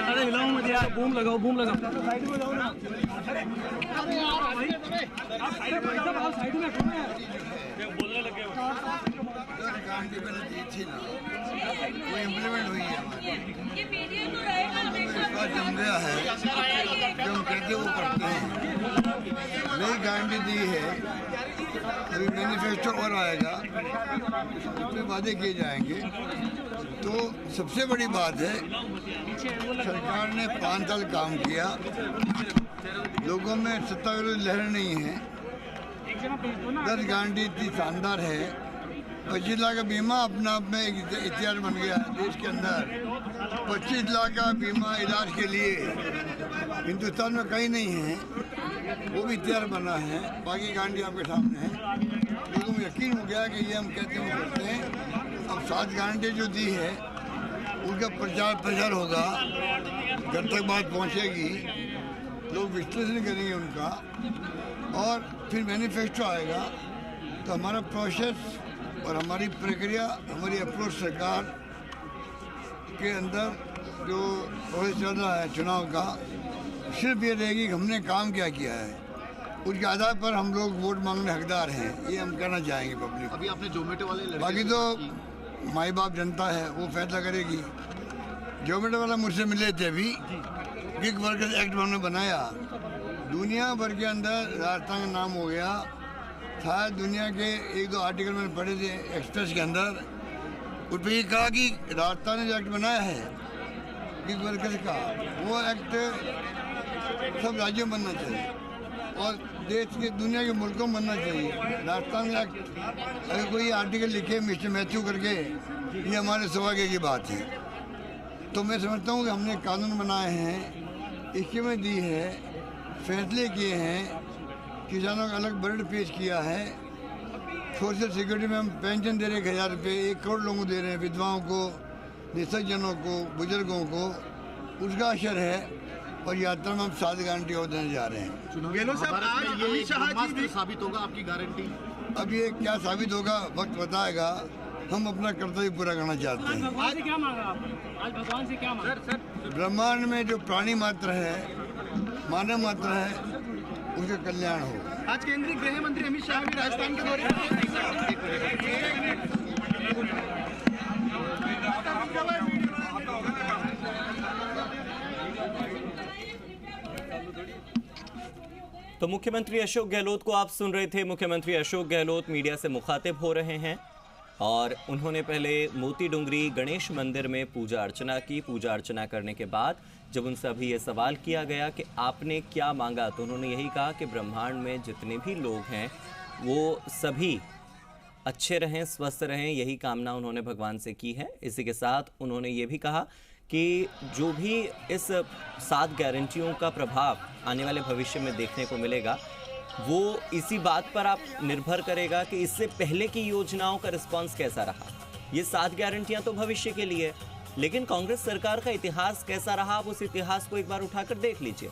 अरे हिलाओ मत यार, बूम लगाओ, बूम लगाओ। साइड में जाओ ना। अरे यार भाई, आप साइड में जाओ, आप साइड में क्यों हैं? बोलने लगे हो। गांधी पहले दी थी ना, वो इम्प्लीमेंट हुई है ये मीडिया तो रहेगा हमेशा। इसका जम गया है, जो हम कहते वो करते हैं। नई गारंटी दी है, अभी मैनिफेस्टो और आएगा, उसमें वादे किए जाएंगे। तो सबसे बड़ी बात है, सरकार ने 5 साल काम किया, लोगों में सत्ता विरोधी लहर नहीं है। 10 गारंटी इतनी शानदार है। 25 लाख का बीमा अपना आप में एक इतिहास बन गया है देश के अंदर। 25 लाख का बीमा इलाज के लिए हिंदुस्तान में कहीं नहीं है, वो भी इतिहास बना है। बाकी गारंटी आपके सामने है। लोगों को यकीन हो गया कि ये हम कहते हैं वो करते हैं। अब 7 गारंटी जो दी है उनका प्रचार प्रसार होगा, घर तक बात पहुंचेगी, लोग विश्लेषण करेंगे उनका, और फिर मैनिफेस्टो आएगा। तो हमारा प्रोसेस और हमारी प्रक्रिया, हमारी अप्रोच सरकार के अंदर जो प्रोसेस चल रहा है चुनाव का, सिर्फ ये रहेगी कि हमने काम क्या किया है, उसके आधार पर हम लोग वोट मांगने हकदार हैं। ये हम कहना चाहेंगे पब्लिक। अभी आपने जोमेटो वाले लड़के, बाकी तो माई बाप जनता है, वो फैसला करेगी। जोमेटो वाला मुझसे मिले थे अभी, गिग वर्कर्स एक्ट उन्होंने बनाया, दुनिया भर के अंदर राजस्थान का नाम हो गया। शायद दुनिया के 1-2 आर्टिकल मैंने पढ़े थे एक्सप्रेस के अंदर, उस पर ये कहा कि राजस्थान ने जो एक्ट बनाया है गिग वर्कर्स का, वो एक्ट सब राज्यों में बनना चाहिए और देश के दुनिया के मुल्कों में बनना चाहिए। राजस्थान का एक्ट अगर कोई आर्टिकल लिखे मिस्टर मैथ्यू करके, ये हमारे सौभाग्य की बात है। तो मैं समझता हूँ कि हमने कानून बनाए हैं, स्कीमें दी है, फैसले किए हैं, किसानों का अलग बजट पेश किया है, सोशल सिक्योरिटी में हम पेंशन दे रहे हैं 1000 रुपये, 1 करोड़ लोगों को दे रहे हैं, विधवाओं को, निसज्जनों को, बुजुर्गों को, उसका असर है। और यात्रा में हम 7 गारंटी और देने जा रहे हैं। गेहलोत साहब, आज अमित शाह जी साबित होगा आपकी गारंटी? अब ये क्या साबित होगा वक्त बताएगा। हम अपना कर्तव्य पूरा करना चाहते हैं। भगवान से क्या मांगा आपने? आज भगवान से क्या मांगा? सर ब्रह्मांड में जो प्राणी मात्र है, मानव मात्र है, उसका कल्याण हो। आज केंद्रीय गृह मंत्री अमित शाह भी राजस्थान के दौरे पर। तो मुख्यमंत्री अशोक गहलोत को आप सुन रहे थे। मुख्यमंत्री अशोक गहलोत मीडिया से मुखातिब हो रहे हैं और उन्होंने पहले मोती डुंगरी गणेश मंदिर में पूजा अर्चना की। पूजा अर्चना करने के बाद जब उनसे अभी ये सवाल किया गया कि आपने क्या मांगा, तो उन्होंने यही कहा कि ब्रह्मांड में जितने भी लोग हैं वो सभी अच्छे रहें, स्वस्थ रहें, यही कामना उन्होंने भगवान से की है। इसी के साथ उन्होंने ये भी कहा कि जो भी इस 7 गारंटियों का प्रभाव आने वाले भविष्य में देखने को मिलेगा, वो इसी बात पर आप निर्भर करेगा कि इससे पहले की योजनाओं का रिस्पांस कैसा रहा। ये 7 गारंटियां तो भविष्य के लिए, लेकिन कांग्रेस सरकार का इतिहास कैसा रहा, आप उस इतिहास को एक बार उठाकर देख लीजिए।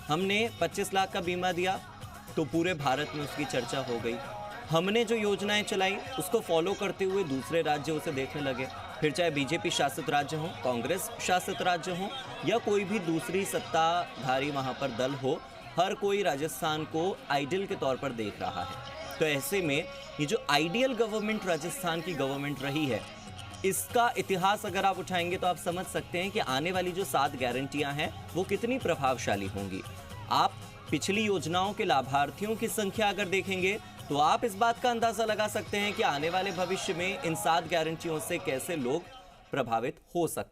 हमने 25 लाख का बीमा दिया तो पूरे भारत में उसकी चर्चा हो गई। हमने जो योजनाएं चलाई उसको फॉलो करते हुए दूसरे राज्य उसे देखने लगे, फिर चाहे बीजेपी शासित राज्य हो, कांग्रेस शासित राज्य हो या कोई भी दूसरी सत्ताधारी वहां पर दल हो, हर कोई राजस्थान को आइडियल के तौर पर देख रहा है। तो ऐसे में ये जो आइडियल गवर्नमेंट राजस्थान की गवर्नमेंट रही है, इसका इतिहास अगर आप उठाएंगे तो आप समझ सकते हैं कि आने वाली जो 7 गारंटियां हैं वो कितनी प्रभावशाली होंगी। आप पिछली योजनाओं के लाभार्थियों की संख्या अगर देखेंगे तो आप इस बात का अंदाजा लगा सकते हैं कि आने वाले भविष्य में इन 7 गारंटियों से कैसे लोग प्रभावित हो सकते हैं।